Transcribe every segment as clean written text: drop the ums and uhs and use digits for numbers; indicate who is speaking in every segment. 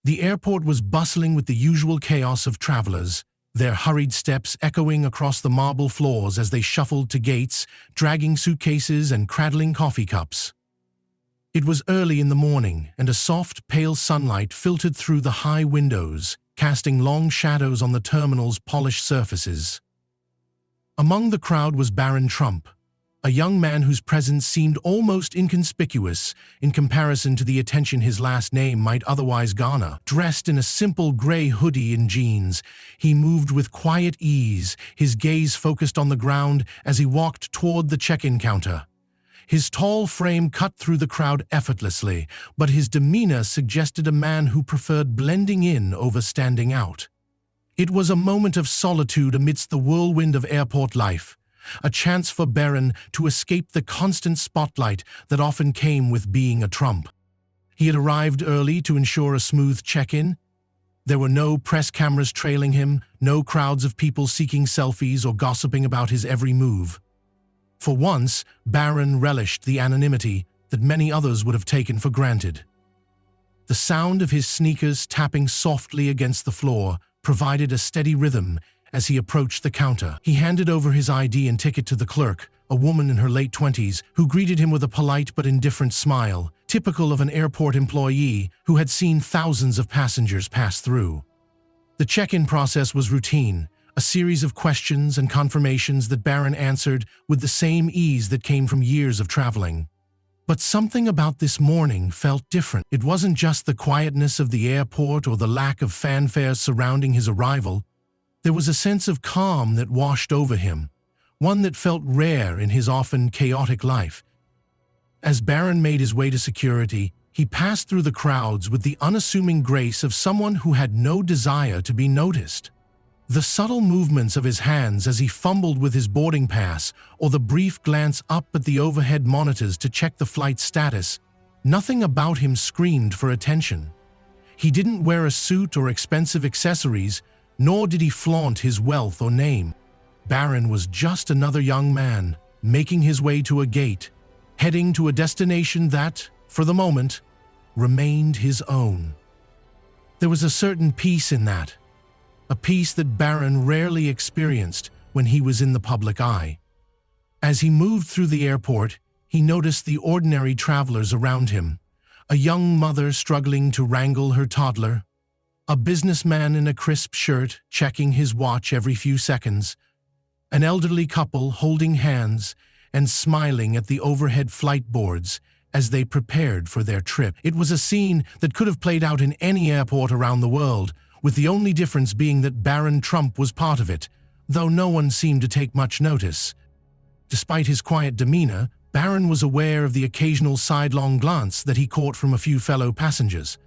Speaker 1: The airport was bustling with the usual chaos of travelers, their hurried steps echoing across the marble floors as they shuffled to gates, dragging suitcases and cradling coffee cups. It was early in the morning, and a soft, pale sunlight filtered through the high windows, casting long shadows on the terminal's polished surfaces. Among the crowd was Barron Trump, a young man whose presence seemed almost inconspicuous in comparison to the attention his last name might otherwise garner. Dressed in a simple gray hoodie and jeans, he moved with quiet ease, his gaze focused on the ground as he walked toward the check-in counter. His tall frame cut through the crowd effortlessly, but his demeanor suggested a man who preferred blending in over standing out. It was a moment of solitude amidst the whirlwind of airport life, a chance for Barron to escape the constant spotlight that often came with being a Trump. He had arrived early to ensure a smooth check-in. There were no press cameras trailing him, no crowds of people seeking selfies or gossiping about his every move. For once, Barron relished the anonymity that many others would have taken for granted. The sound of his sneakers tapping softly against the floor provided a steady rhythm as he approached the counter. He handed over his ID and ticket to the clerk, a woman in her late 20s, who greeted him with a polite but indifferent smile, typical of an airport employee who had seen thousands of passengers pass through. The check-in process was routine, a series of questions and confirmations that Barron answered with the same ease that came from years of traveling. But something about this morning felt different. It wasn't just the quietness of the airport or the lack of fanfare surrounding his arrival. There was a sense of calm that washed over him, one that felt rare in his often chaotic life. As Barron made his way to security, he passed through the crowds with the unassuming grace of someone who had no desire to be noticed. The subtle movements of his hands as he fumbled with his boarding pass, or the brief glance up at the overhead monitors to check the flight status, nothing about him screamed for attention. He didn't wear a suit or expensive accessories, nor did he flaunt his wealth or name. Barron was just another young man, making his way to a gate, heading to a destination that, for the moment, remained his own. There was a certain peace in that, a peace that Barron rarely experienced when he was in the public eye. As he moved through the airport, he noticed the ordinary travelers around him, a young mother struggling to wrangle her toddler, a businessman in a crisp shirt checking his watch every few seconds, an elderly couple holding hands and smiling at the overhead flight boards as they prepared for their trip. It was a scene that could have played out in any airport around the world, with the only difference being that Barron Trump was part of it, though no one seemed to take much notice. Despite his quiet demeanor, Barron was aware of the occasional sidelong glance that he caught from a few fellow passengers.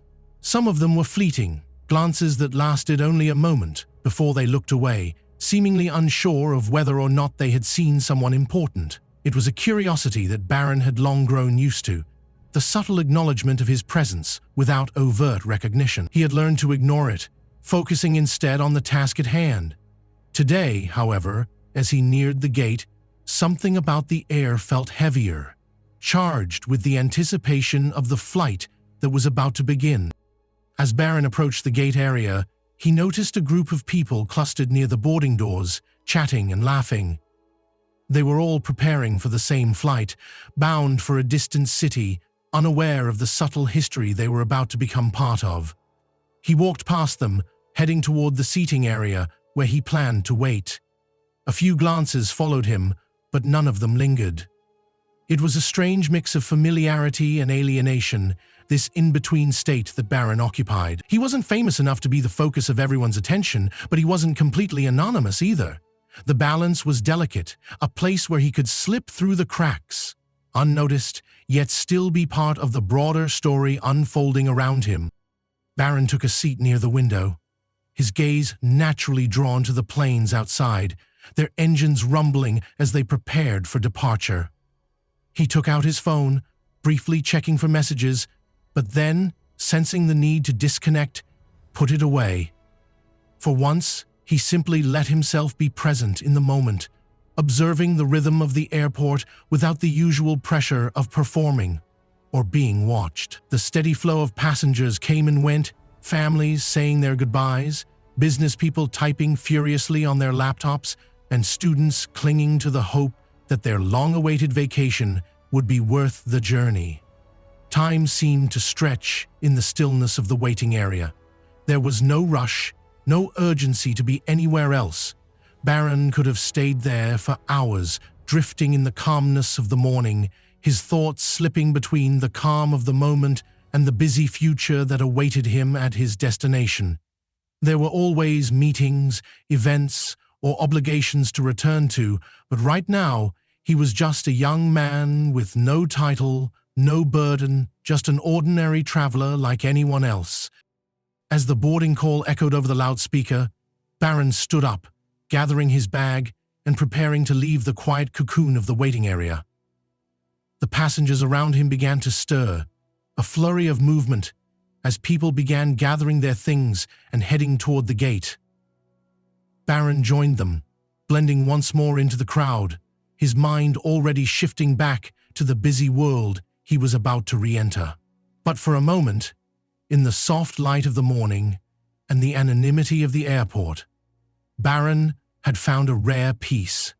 Speaker 1: Some of them were fleeting, glances that lasted only a moment before they looked away, seemingly unsure of whether or not they had seen someone important. It was a curiosity that Barron had long grown used to, the subtle acknowledgement of his presence without overt recognition. He had learned to ignore it, focusing instead on the task at hand. Today, however, as he neared the gate, something about the air felt heavier, charged with the anticipation of the flight that was about to begin. As Barron approached the gate area, he noticed a group of people clustered near the boarding doors, chatting and laughing. They were all preparing for the same flight, bound for a distant city, unaware of the subtle history they were about to become part of. He walked past them, heading toward the seating area where he planned to wait. A few glances followed him, but none of them lingered. It was a strange mix of familiarity and alienation, this in-between state that Barron occupied. He wasn't famous enough to be the focus of everyone's attention, but he wasn't completely anonymous either. The balance was delicate, a place where he could slip through the cracks, unnoticed, yet still be part of the broader story unfolding around him. Barron took a seat near the window, his gaze naturally drawn to the planes outside, their engines rumbling as they prepared for departure. He took out his phone, briefly checking for messages, but then, sensing the need to disconnect, put it away. For once, he simply let himself be present in the moment, observing the rhythm of the airport without the usual pressure of performing or being watched. The steady flow of passengers came and went, Families saying their goodbyes, business people typing furiously on their laptops, and students clinging to the hope that their long-awaited vacation would be worth the journey. Time seemed to stretch in the stillness of the waiting area. There was no rush, no urgency to be anywhere else. Barron could have stayed there for hours, drifting in the calmness of the morning, his thoughts slipping between the calm of the moment and the busy future that awaited him at his destination. There were always meetings, events, or obligations to return to, but right now he was just a young man with no title, no burden, just an ordinary traveler like anyone else. As the boarding call echoed over the loudspeaker, Barron stood up, gathering his bag and preparing to leave the quiet cocoon of the waiting area. The passengers around him began to stir, a flurry of movement, as people began gathering their things and heading toward the gate. Barron joined them, blending once more into the crowd, his mind already shifting back to the busy world he was about to re-enter. But for a moment, in the soft light of the morning and the anonymity of the airport, Barron had found a rare peace,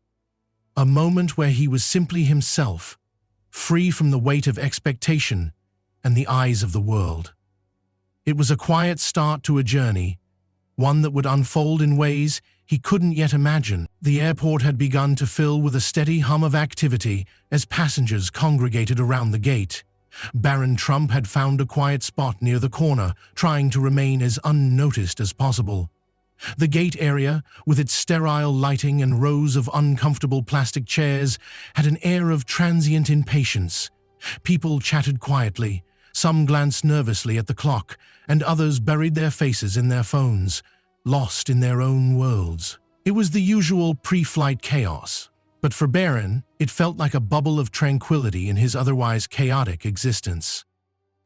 Speaker 1: a moment where he was simply himself, free from the weight of expectation and the eyes of the world. It was a quiet start to a journey, one that would unfold in ways he couldn't yet imagine. The airport had begun to fill with a steady hum of activity as passengers congregated around the gate. Barron Trump had found a quiet spot near the corner, trying to remain as unnoticed as possible. The gate area, with its sterile lighting and rows of uncomfortable plastic chairs, had an air of transient impatience. People chatted quietly, some glanced nervously at the clock, and others buried their faces in their phones, lost in their own worlds. It was the usual pre-flight chaos, but for Barron, it felt like a bubble of tranquility in his otherwise chaotic existence.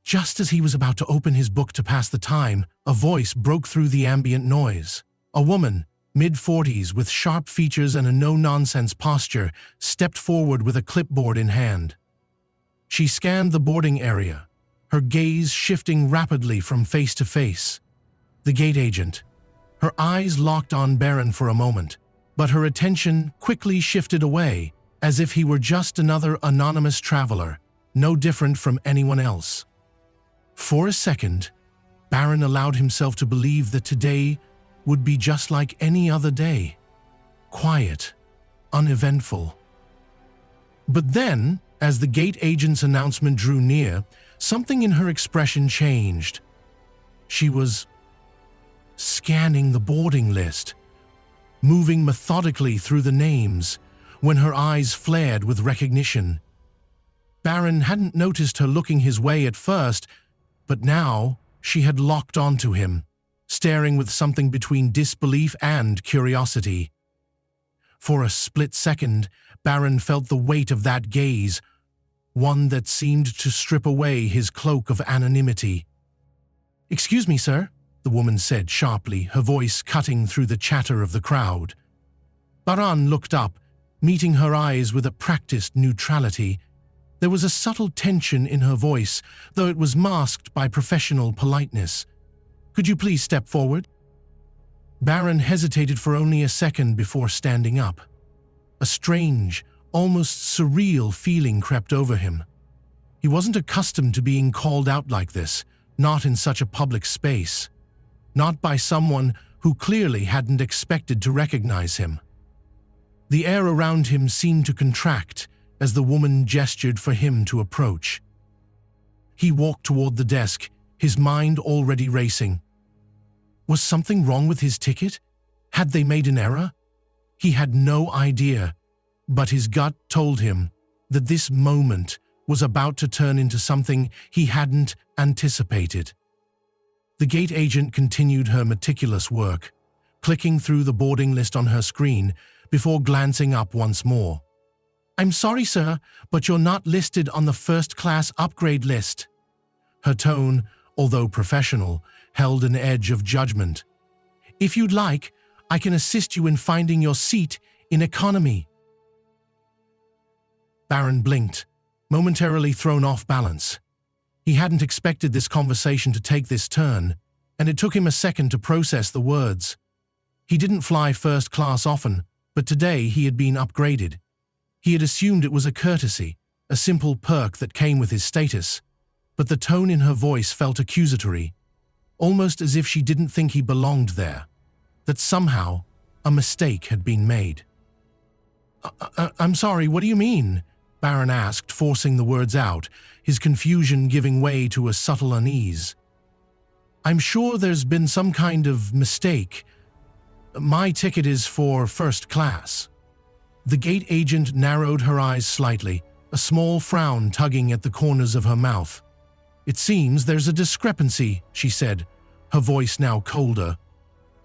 Speaker 1: Just as he was about to open his book to pass the time, a voice broke through the ambient noise. A woman, mid-40s with sharp features and a no-nonsense posture, stepped forward with a clipboard in hand. She scanned the boarding area, her gaze shifting rapidly from face to face. The gate agent. Her eyes locked on Barron for a moment, but her attention quickly shifted away, as if he were just another anonymous traveler, no different from anyone else. For a second, Barron allowed himself to believe that today would be just like any other day. Quiet, uneventful. But then, as the gate agent's announcement drew near, something in her expression changed. She was scanning the boarding list, moving methodically through the names, when her eyes flared with recognition. Barron hadn't noticed her looking his way at first, but now she had locked onto him, staring with something between disbelief and curiosity. For a split second, Barron felt the weight of that gaze, one that seemed to strip away his cloak of anonymity. "Excuse me, sir," the woman said sharply, her voice cutting through the chatter of the crowd. Barron looked up, meeting her eyes with a practiced neutrality. There was a subtle tension in her voice, though it was masked by professional politeness. "Could you please step forward?" Barron hesitated for only a second before standing up. A strange, almost surreal feeling crept over him. He wasn't accustomed to being called out like this, not in such a public space, not by someone who clearly hadn't expected to recognize him. The air around him seemed to contract as the woman gestured for him to approach. He walked toward the desk, his mind already racing. Was something wrong with his ticket? Had they made an error? He had no idea, but his gut told him that this moment was about to turn into something he hadn't anticipated. The gate agent continued her meticulous work, clicking through the boarding list on her screen before glancing up once more. "I'm sorry, sir, but you're not listed on the first-class upgrade list." Her tone, although professional, held an edge of judgment. "If you'd like, I can assist you in finding your seat in economy." Barron blinked, momentarily thrown off balance. He hadn't expected this conversation to take this turn, and it took him a second to process the words. He didn't fly first class often, but today he had been upgraded. He had assumed it was a courtesy, a simple perk that came with his status, but the tone in her voice felt accusatory, almost as if she didn't think he belonged there, that somehow a mistake had been made. I'm sorry, what do you mean?" Barron asked, forcing the words out, his confusion giving way to a subtle unease. "I'm sure there's been some kind of mistake. My ticket is for first class." The gate agent narrowed her eyes slightly, a small frown tugging at the corners of her mouth. "It seems there's a discrepancy," she said, her voice now colder.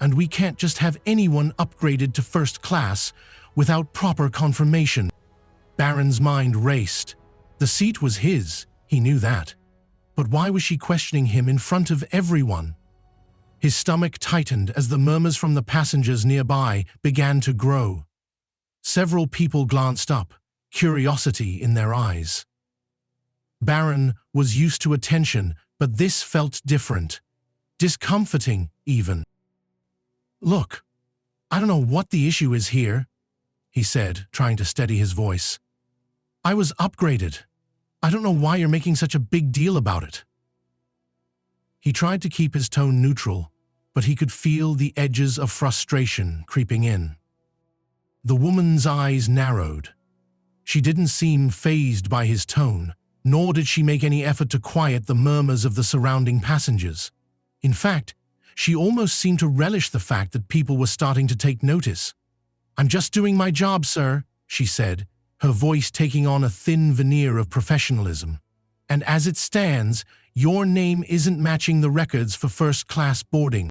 Speaker 1: "And we can't just have anyone upgraded to first class without proper confirmation." Barron's mind raced. The seat was his, he knew that. But why was she questioning him in front of everyone? His stomach tightened as the murmurs from the passengers nearby began to grow. Several people glanced up, curiosity in their eyes. Barron was used to attention, but this felt different. Discomforting, even. "Look, I don't know what the issue is here," he said, trying to steady his voice. "I was upgraded. I don't know why you're making such a big deal about it." He tried to keep his tone neutral, but he could feel the edges of frustration creeping in. The woman's eyes narrowed. She didn't seem fazed by his tone, nor did she make any effort to quiet the murmurs of the surrounding passengers. In fact, she almost seemed to relish the fact that people were starting to take notice. "I'm just doing my job, sir," she said, her voice taking on a thin veneer of professionalism. "And as it stands, your name isn't matching the records for first-class boarding."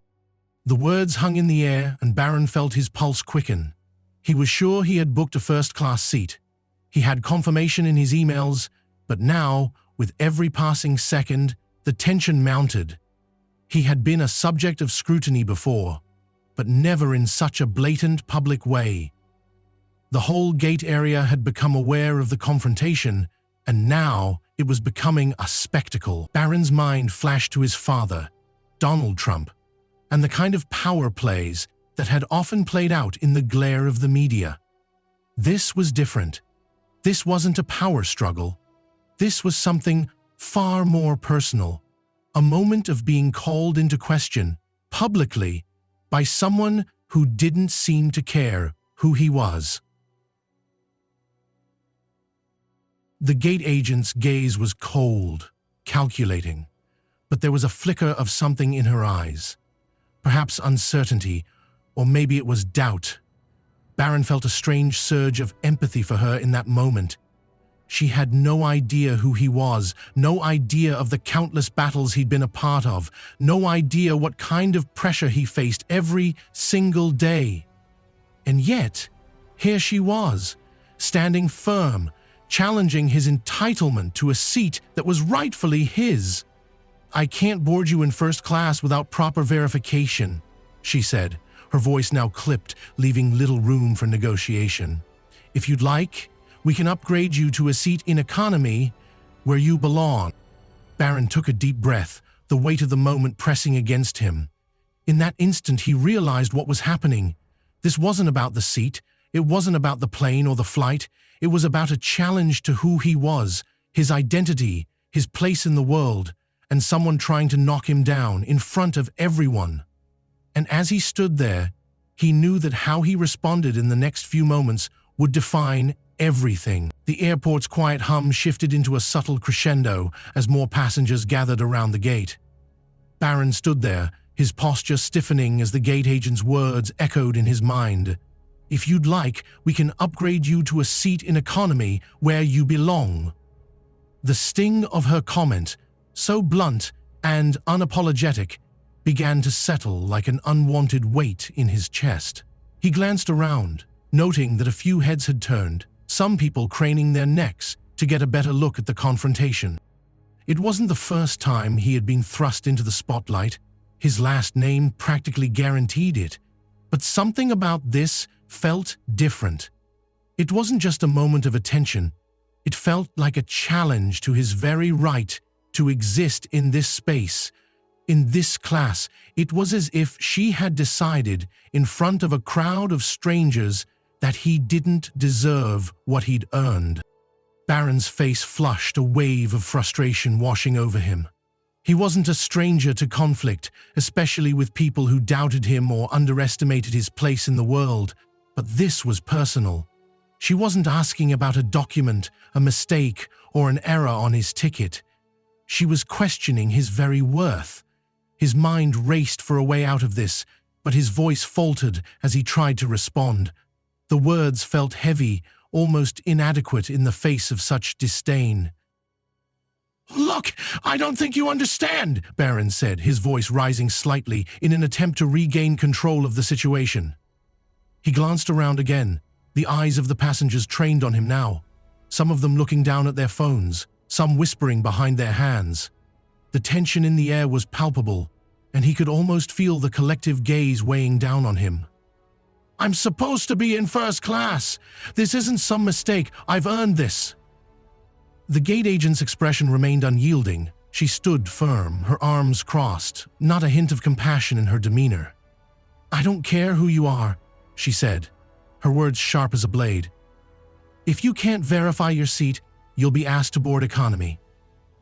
Speaker 1: The words hung in the air, and Barron felt his pulse quicken. He was sure he had booked a first-class seat. He had confirmation in his emails, but now, with every passing second, the tension mounted. He had been a subject of scrutiny before, but never in such a blatant public way. The whole gate area had become aware of the confrontation, and now it was becoming a spectacle. Barron's mind flashed to his father, Donald Trump, and the kind of power plays that had often played out in the glare of the media. This was different. This wasn't a power struggle. This was something far more personal, a moment of being called into question, publicly, by someone who didn't seem to care who he was. The gate agent's gaze was cold, calculating, but there was a flicker of something in her eyes. Perhaps uncertainty, or maybe it was doubt. Barron felt a strange surge of empathy for her in that moment. She had no idea who he was, no idea of the countless battles he'd been a part of, no idea what kind of pressure he faced every single day. And yet, here she was, standing firm, challenging his entitlement to a seat that was rightfully his. "I can't board you in first class without proper verification," she said, her voice now clipped, leaving little room for negotiation. "If you'd like, we can upgrade you to a seat in economy where you belong." Barron took a deep breath, the weight of the moment pressing against him. In that instant, he realized what was happening. This wasn't about the seat. It wasn't about the plane or the flight. It was about a challenge to who he was, his identity, his place in the world, and someone trying to knock him down in front of everyone. And as he stood there, he knew that how he responded in the next few moments would define everything. The airport's quiet hum shifted into a subtle crescendo as more passengers gathered around the gate. Barron stood there, his posture stiffening as the gate agent's words echoed in his mind. "If you'd like, we can upgrade you to a seat in economy where you belong." The sting of her comment, so blunt and unapologetic, began to settle like an unwanted weight in his chest. He glanced around, noting that a few heads had turned, some people craning their necks to get a better look at the confrontation. It wasn't the first time he had been thrust into the spotlight. His last name practically guaranteed it. But something about this felt different. It wasn't just a moment of attention. It felt like a challenge to his very right to exist in this space, In this class, it was as if she had decided, in front of a crowd of strangers, that he didn't deserve what he'd earned. Barron's face flushed, a wave of frustration washing over him. He wasn't a stranger to conflict, especially with people who doubted him or underestimated his place in the world, but this was personal. She wasn't asking about a document, a mistake, or an error on his ticket. She was questioning his very worth. His mind raced for a way out of this, but his voice faltered as he tried to respond. The words felt heavy, almost inadequate in the face of such disdain. "Look, I don't think you understand," Barron said, his voice rising slightly in an attempt to regain control of the situation. He glanced around again, the eyes of the passengers trained on him now, some of them looking down at their phones, some whispering behind their hands. The tension in the air was palpable, and he could almost feel the collective gaze weighing down on him. "I'm supposed to be in first class. This isn't some mistake. I've earned this." The gate agent's expression remained unyielding. She stood firm, her arms crossed, not a hint of compassion in her demeanor. "I don't care who you are," she said, her words sharp as a blade. "If you can't verify your seat, you'll be asked to board economy.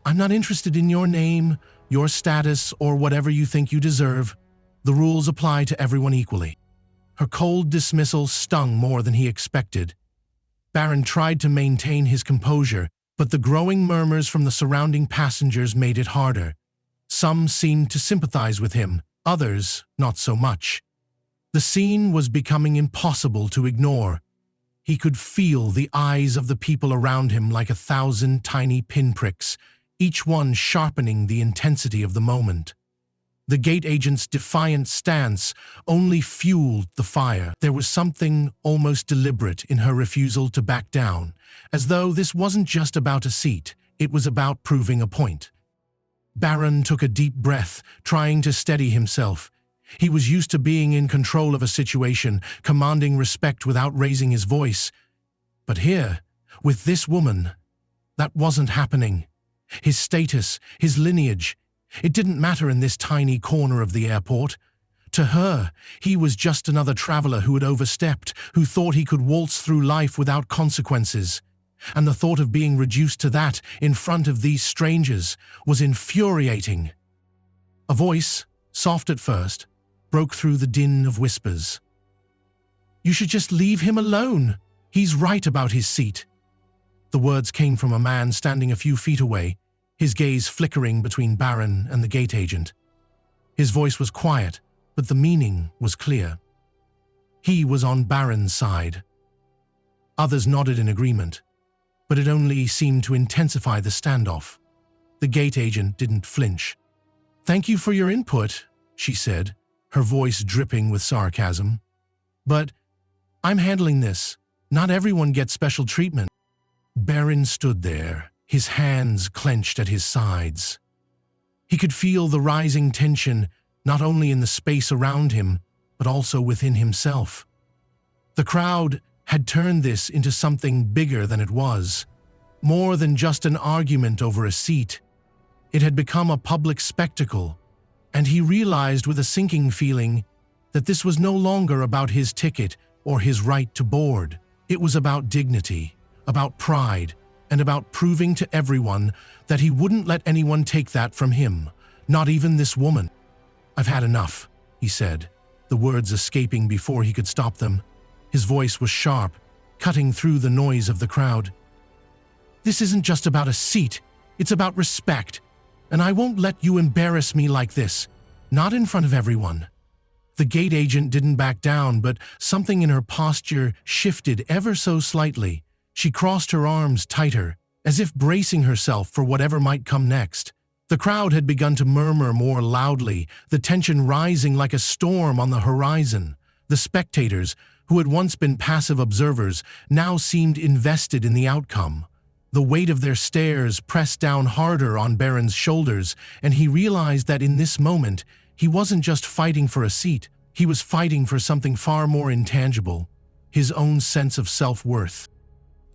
Speaker 1: I'm not interested in your name, your status, or whatever you think you deserve. The rules apply to everyone equally." Her cold dismissal stung more than he expected. Barron tried to maintain his composure, but the growing murmurs from the surrounding passengers made it harder. Some seemed to sympathize with him, others not so much. The scene was becoming impossible to ignore. He could feel the eyes of the people around him like 1,000 tiny pinpricks, each one sharpening the intensity of the moment. The gate agent's defiant stance only fueled the fire. There was something almost deliberate in her refusal to back down, as though this wasn't just about a seat, it was about proving a point. Barron took a deep breath, trying to steady himself. He was used to being in control of a situation, commanding respect without raising his voice. But here, with this woman, that wasn't happening. His status, his lineage, it didn't matter in this tiny corner of the airport. To her, he was just another traveler who had overstepped, who thought he could waltz through life without consequences. And the thought of being reduced to that in front of these strangers was infuriating. A voice, soft at first, broke through the din of whispers. "You should just leave him alone. He's right about his seat." The words came from a man standing a few feet away, his gaze flickering between Barron and the gate agent. His voice was quiet, but the meaning was clear. He was on Barron's side. Others nodded in agreement, but it only seemed to intensify the standoff. The gate agent didn't flinch. "Thank you for your input," she said, her voice dripping with sarcasm. "But I'm handling this. Not everyone gets special treatment." Barron stood there, his hands clenched at his sides. He could feel the rising tension, not only in the space around him, but also within himself. The crowd had turned this into something bigger than it was, more than just an argument over a seat. It had become a public spectacle, and he realized with a sinking feeling that this was no longer about his ticket or his right to board. It was about dignity, about pride, and about proving to everyone that he wouldn't let anyone take that from him, not even this woman. "I've had enough," he said, the words escaping before he could stop them. His voice was sharp, cutting through the noise of the crowd. "This isn't just about a seat, it's about respect, and I won't let you embarrass me like this, not in front of everyone." The gate agent didn't back down, but something in her posture shifted ever so slightly. She crossed her arms tighter, as if bracing herself for whatever might come next. The crowd had begun to murmur more loudly, the tension rising like a storm on the horizon. The spectators, who had once been passive observers, now seemed invested in the outcome. The weight of their stares pressed down harder on Barron's shoulders, and he realized that in this moment, he wasn't just fighting for a seat, he was fighting for something far more intangible, his own sense of self-worth.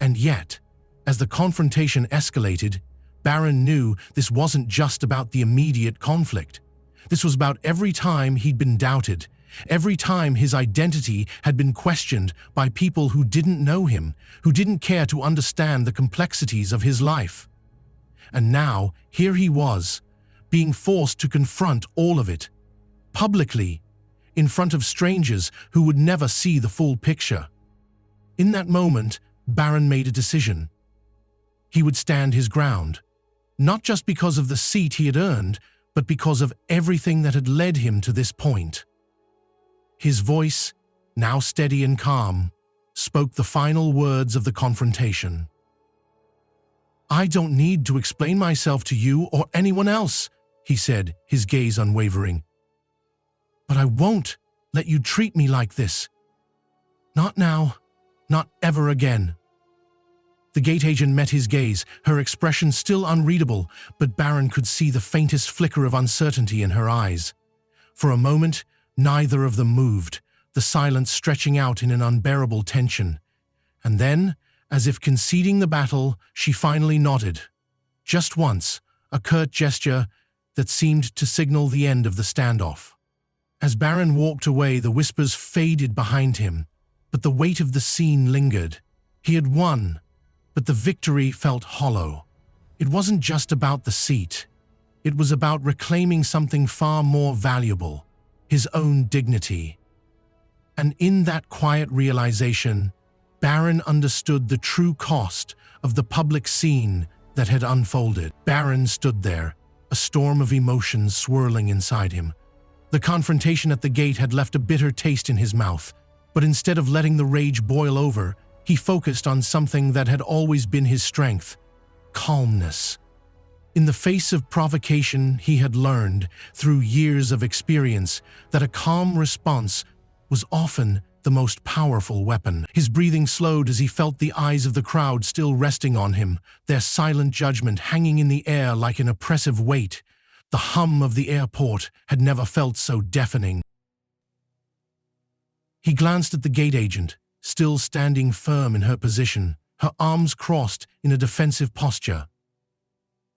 Speaker 1: And yet, as the confrontation escalated, Barron knew this wasn't just about the immediate conflict. This was about every time he'd been doubted, every time his identity had been questioned by people who didn't know him, who didn't care to understand the complexities of his life. And now, here he was, being forced to confront all of it, publicly, in front of strangers who would never see the full picture. In that moment, Barron made a decision. He would stand his ground, not just because of the seat he had earned, but because of everything that had led him to this point. His voice, now steady and calm, spoke the final words of the confrontation. "I don't need to explain myself to you or anyone else," he said, his gaze unwavering. "But I won't let you treat me like this. Not now, not ever again." The gate agent met his gaze, her expression still unreadable, but Barron could see the faintest flicker of uncertainty in her eyes. For a moment, neither of them moved, the silence stretching out in an unbearable tension. And then, as if conceding the battle, she finally nodded. Just once, a curt gesture that seemed to signal the end of the standoff. As Barron walked away, the whispers faded behind him, but the weight of the scene lingered. He had won, but the victory felt hollow. It wasn't just about the seat. It was about reclaiming something far more valuable, his own dignity. And in that quiet realization, Barron understood the true cost of the public scene that had unfolded. Barron stood there, a storm of emotions swirling inside him. The confrontation at the gate had left a bitter taste in his mouth, but instead of letting the rage boil over, he focused on something that had always been his strength: calmness. In the face of provocation, he had learned, through years of experience, that a calm response was often the most powerful weapon. His breathing slowed as he felt the eyes of the crowd still resting on him, their silent judgment hanging in the air like an oppressive weight. The hum of the airport had never felt so deafening. He glanced at the gate agent, still standing firm in her position, her arms crossed in a defensive posture.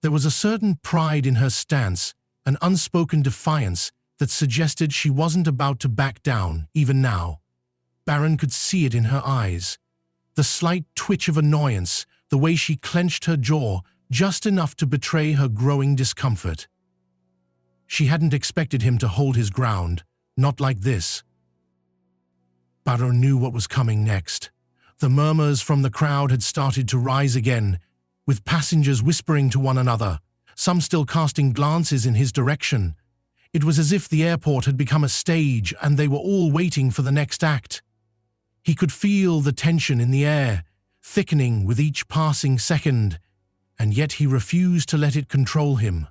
Speaker 1: There was a certain pride in her stance, an unspoken defiance that suggested she wasn't about to back down, even now. Barron could see it in her eyes. The slight twitch of annoyance, the way she clenched her jaw, just enough to betray her growing discomfort. She hadn't expected him to hold his ground, not like this. Barron knew what was coming next. The murmurs from the crowd had started to rise again, with passengers whispering to one another, some still casting glances in his direction. It was as if the airport had become a stage and they were all waiting for the next act. He could feel the tension in the air, thickening with each passing second, and yet he refused to let it control him.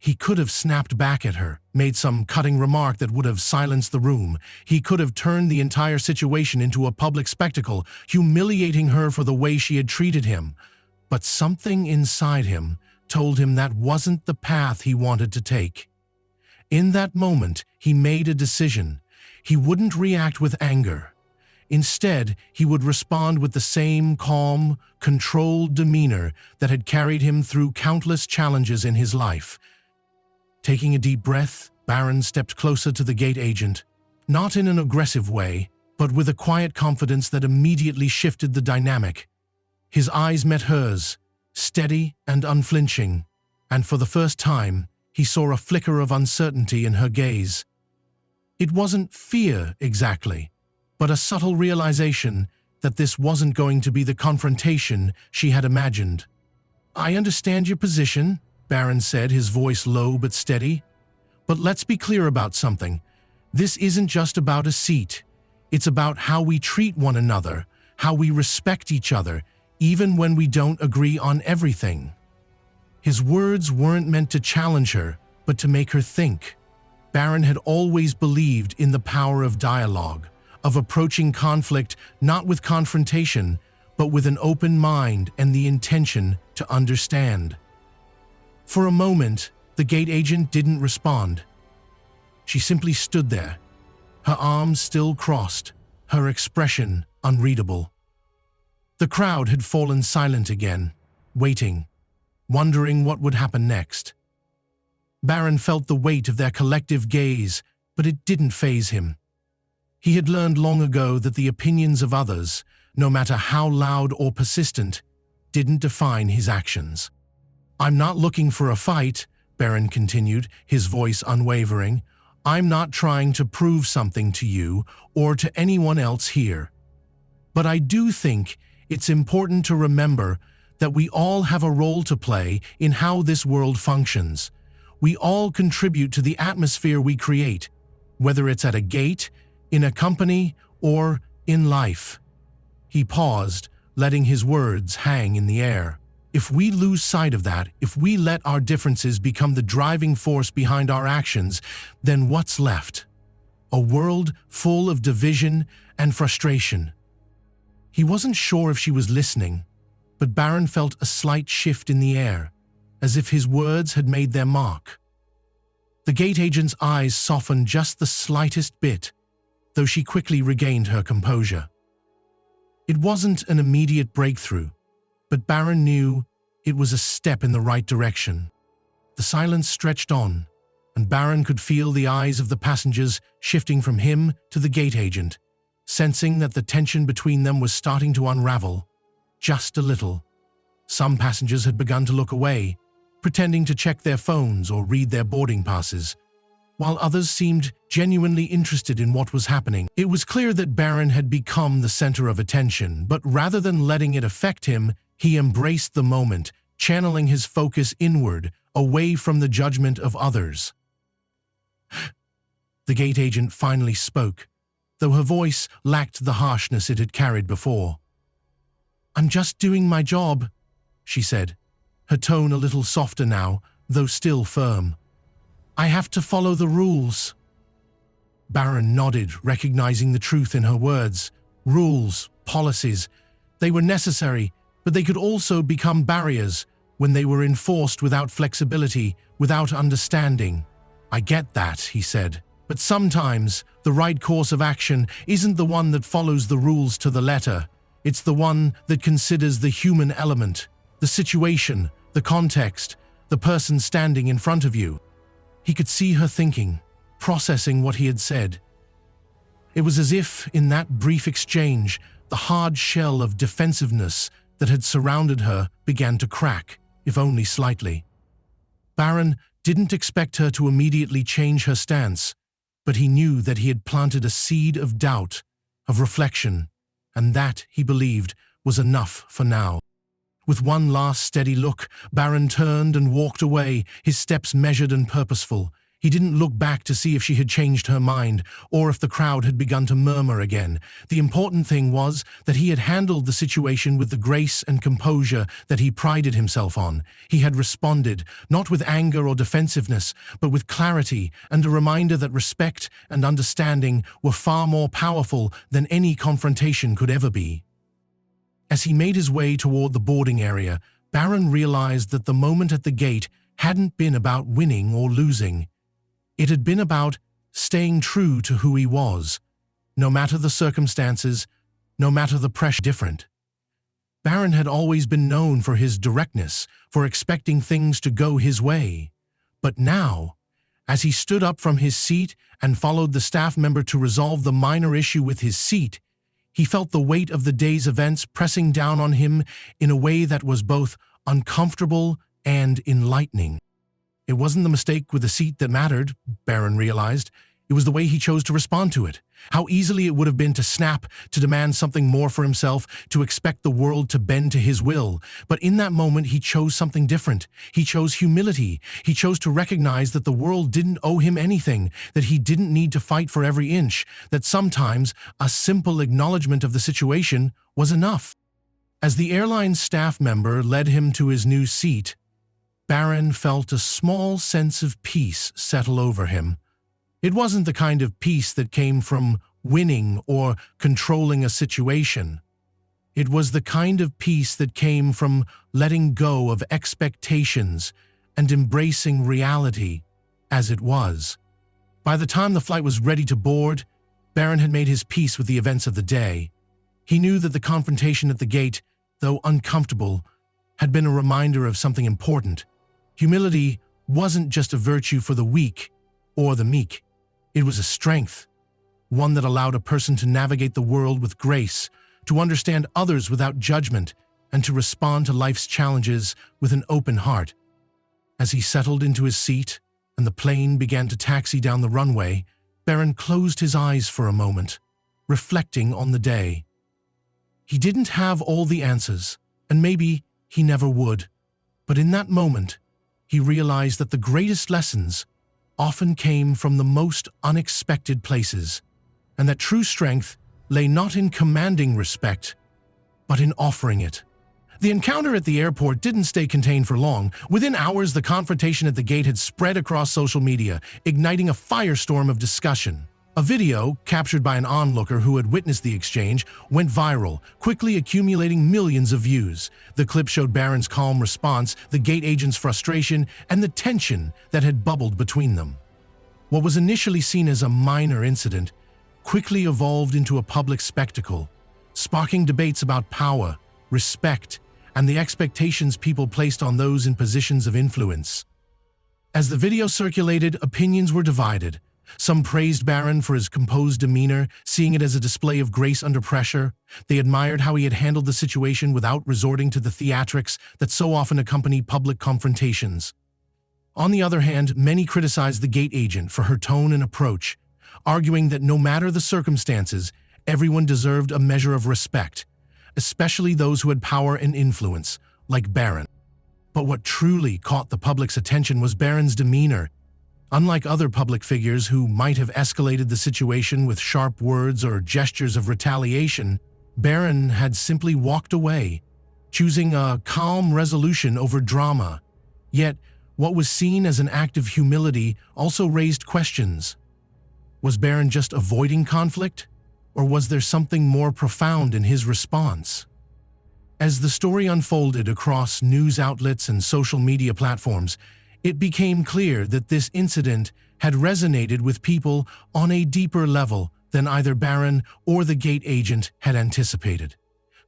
Speaker 1: He could have snapped back at her, made some cutting remark that would have silenced the room. He could have turned the entire situation into a public spectacle, humiliating her for the way she had treated him. But something inside him told him that wasn't the path he wanted to take. In that moment, he made a decision. He wouldn't react with anger. Instead, he would respond with the same calm, controlled demeanor that had carried him through countless challenges in his life. Taking a deep breath, Barron stepped closer to the gate agent, not in an aggressive way, but with a quiet confidence that immediately shifted the dynamic. His eyes met hers, steady and unflinching, and for the first time, he saw a flicker of uncertainty in her gaze. It wasn't fear exactly, but a subtle realization that this wasn't going to be the confrontation she had imagined. "I understand your position," Barron said, his voice low but steady. "But let's be clear about something. This isn't just about a seat. It's about how we treat one another, how we respect each other, even when we don't agree on everything." His words weren't meant to challenge her, but to make her think. Barron had always believed in the power of dialogue, of approaching conflict not with confrontation, but with an open mind and the intention to understand. For a moment, the gate agent didn't respond. She simply stood there, her arms still crossed, her expression unreadable. The crowd had fallen silent again, waiting, wondering what would happen next. Barron felt the weight of their collective gaze, but it didn't faze him. He had learned long ago that the opinions of others, no matter how loud or persistent, didn't define his actions. "I'm not looking for a fight," Barron continued, his voice unwavering. "I'm not trying to prove something to you or to anyone else here. But I do think it's important to remember that we all have a role to play in how this world functions. We all contribute to the atmosphere we create, whether it's at a gate, in a company, or in life." He paused, letting his words hang in the air. If we lose sight of that, if we let our differences become the driving force behind our actions, then what's left? A world full of division and frustration. He wasn't sure if she was listening, but Barron felt a slight shift in the air, as if his words had made their mark. The gate agent's eyes softened just the slightest bit, though she quickly regained her composure. It wasn't an immediate breakthrough, but Barron knew it was a step in the right direction. The silence stretched on, and Barron could feel the eyes of the passengers shifting from him to the gate agent, sensing that the tension between them was starting to unravel, just a little. Some passengers had begun to look away, pretending to check their phones or read their boarding passes, while others seemed genuinely interested in what was happening. It was clear that Barron had become the center of attention, but rather than letting it affect him, he embraced the moment, channeling his focus inward, away from the judgment of others. The gate agent finally spoke, though her voice lacked the harshness it had carried before. "I'm just doing my job," she said, her tone a little softer now, though still firm. "I have to follow the rules." Barron nodded, recognizing the truth in her words. Rules, policies, they were necessary, but they could also become barriers when they were enforced without flexibility, without understanding. "I get that," he said, "but sometimes the right course of action isn't the one that follows the rules to the letter. It's the one that considers the human element, the situation, the context, the person standing in front of you." He could see her thinking, processing what he had said. It was as if, in that brief exchange, the hard shell of defensiveness that had surrounded her began to crack, if only slightly. Barron didn't expect her to immediately change her stance, but he knew that he had planted a seed of doubt, of reflection, and that, he believed, was enough for now. With one last steady look, Barron turned and walked away, his steps measured and purposeful. He didn't look back to see if she had changed her mind, or if the crowd had begun to murmur again. The important thing was that he had handled the situation with the grace and composure that he prided himself on. He had responded, not with anger or defensiveness, but with clarity and a reminder that respect and understanding were far more powerful than any confrontation could ever be. As he made his way toward the boarding area, Barron realized that the moment at the gate hadn't been about winning or losing. It had been about staying true to who he was, no matter the circumstances, no matter the pressure. Different. Barron had always been known for his directness, for expecting things to go his way. But now, as he stood up from his seat and followed the staff member to resolve the minor issue with his seat, he felt the weight of the day's events pressing down on him in a way that was both uncomfortable and enlightening. It wasn't the mistake with the seat that mattered, Barron realized. It was the way he chose to respond to it. How easily it would have been to snap, to demand something more for himself, to expect the world to bend to his will. But in that moment, he chose something different. He chose humility. He chose to recognize that the world didn't owe him anything, that he didn't need to fight for every inch, that sometimes a simple acknowledgement of the situation was enough. As the airline staff member led him to his new seat, Barron felt a small sense of peace settle over him. It wasn't the kind of peace that came from winning or controlling a situation. It was the kind of peace that came from letting go of expectations and embracing reality as it was. By the time the flight was ready to board, Barron had made his peace with the events of the day. He knew that the confrontation at the gate, though uncomfortable, had been a reminder of something important. Humility wasn't just a virtue for the weak or the meek. It was a strength, one that allowed a person to navigate the world with grace, to understand others without judgment, and to respond to life's challenges with an open heart. As he settled into his seat and the plane began to taxi down the runway, Barron closed his eyes for a moment, reflecting on the day. He didn't have all the answers, and maybe he never would, but in that moment, he realized that the greatest lessons often came from the most unexpected places, and that true strength lay not in commanding respect, but in offering it. The encounter at the airport didn't stay contained for long. Within hours, the confrontation at the gate had spread across social media, igniting a firestorm of discussion. A video, captured by an onlooker who had witnessed the exchange, went viral, quickly accumulating millions of views. The clip showed Barron's calm response, the gate agent's frustration, and the tension that had bubbled between them. What was initially seen as a minor incident quickly evolved into a public spectacle, sparking debates about power, respect, and the expectations people placed on those in positions of influence. As the video circulated, opinions were divided. Some praised Barron for his composed demeanor, seeing it as a display of grace under pressure. They admired how he had handled the situation without resorting to the theatrics that so often accompany public confrontations. On the other hand, many criticized the gate agent for her tone and approach, arguing that no matter the circumstances, everyone deserved a measure of respect, especially those who had power and influence, like Barron. But what truly caught the public's attention was Barron's demeanor. Unlike other public figures who might have escalated the situation with sharp words or gestures of retaliation, Barron had simply walked away, choosing a calm resolution over drama. Yet, what was seen as an act of humility also raised questions. Was Barron just avoiding conflict, or was there something more profound in his response? As the story unfolded across news outlets and social media platforms, it became clear that this incident had resonated with people on a deeper level than either Barron or the gate agent had anticipated.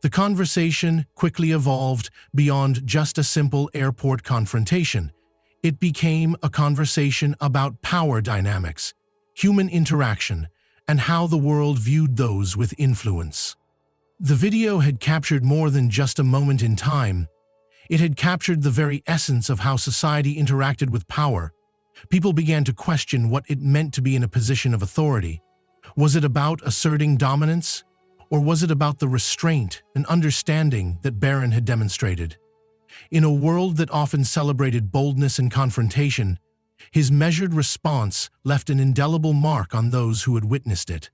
Speaker 1: The conversation quickly evolved beyond just a simple airport confrontation. It became a conversation about power dynamics, human interaction, and how the world viewed those with influence. The video had captured more than just a moment in time. It had captured the very essence of how society interacted with power. People began to question what it meant to be in a position of authority. Was it about asserting dominance, or was it about the restraint and understanding that Barron had demonstrated? In a world that often celebrated boldness and confrontation, his measured response left an indelible mark on those who had witnessed it.